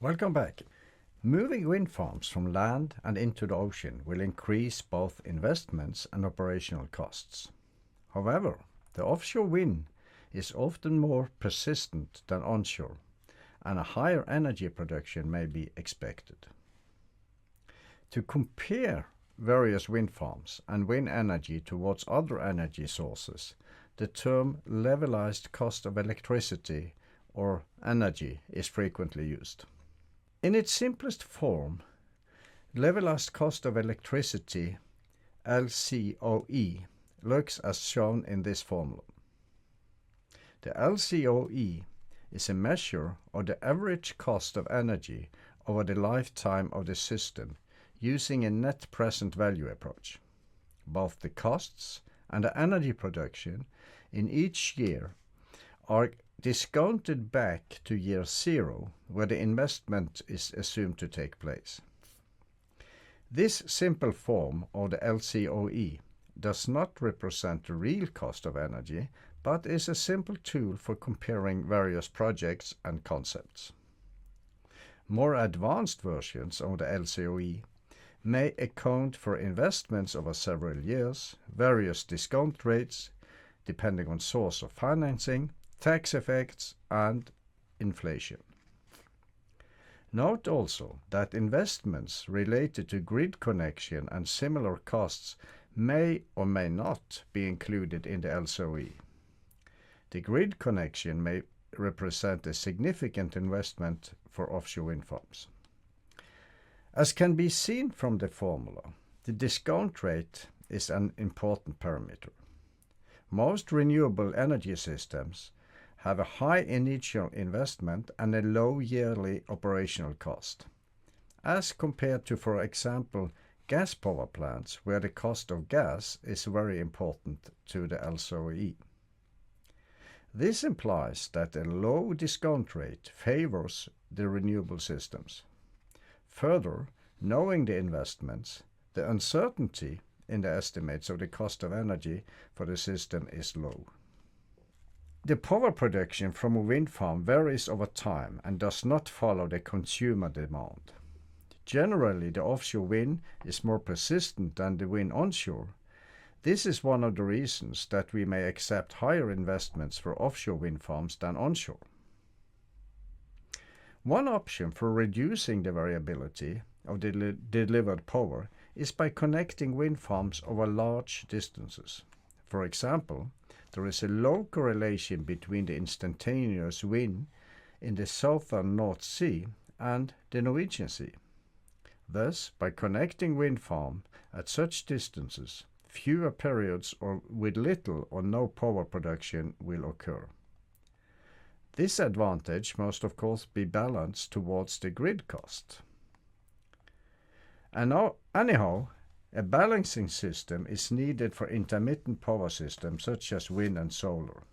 Welcome back. Moving wind farms from land and into the ocean will increase both investments and operational costs. However, the offshore wind is often more persistent than onshore, and a higher energy production may be expected. To compare various wind farms and wind energy towards other energy sources, the term levelized cost of electricity or energy is frequently used. In its simplest form, levelized cost of electricity, LCOE, looks as shown in this formula. The LCOE is a measure of the average cost of energy over the lifetime of the system using a net present value approach. Both the costs and the energy production in each year are discounted back to year zero, where the investment is assumed to take place. This simple form of the LCOE does not represent the real cost of energy, but is a simple tool for comparing various projects and concepts. More advanced versions of the LCOE may account for investments over several years, various discount rates, depending on source of financing, tax effects, and inflation. Note also that investments related to grid connection and similar costs may or may not be included in the LCOE. The grid connection may represent a significant investment for offshore wind farms. As can be seen from the formula, the discount rate is an important parameter. Most renewable energy systems have a high initial investment and a low yearly operational cost, as compared to, for example, gas power plants, where the cost of gas is very important to the LCOE. This implies that a low discount rate favors the renewable systems. Further, knowing the investments, the uncertainty in the estimates of the cost of energy for the system is low. The power production from a wind farm varies over time and does not follow the consumer demand. Generally, the offshore wind is more persistent than the wind onshore. This is one of the reasons that we may accept higher investments for offshore wind farms than onshore. One option for reducing the variability of the delivered power is by connecting wind farms over large distances. For example, there is a low correlation between the instantaneous wind in the southern North Sea and the Norwegian Sea. Thus, by connecting wind farms at such distances, fewer periods or with little or no power production will occur. This advantage must of course be balanced towards the grid cost. Anyhow, a balancing system is needed for intermittent power systems such as wind and solar.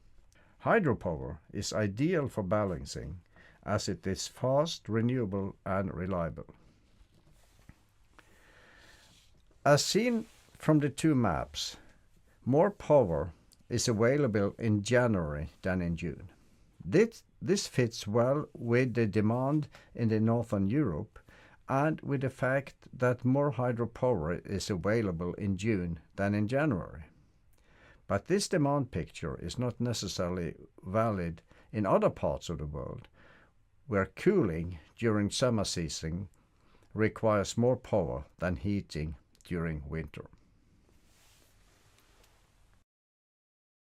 Hydropower is ideal for balancing as it is fast, renewable, and reliable. As seen from the two maps, more power is available in January than in June. This fits well with the demand in the Northern Europe and with the fact that more hydropower is available in June than in January. But this demand picture is not necessarily valid in other parts of the world, where cooling during summer season requires more power than heating during winter.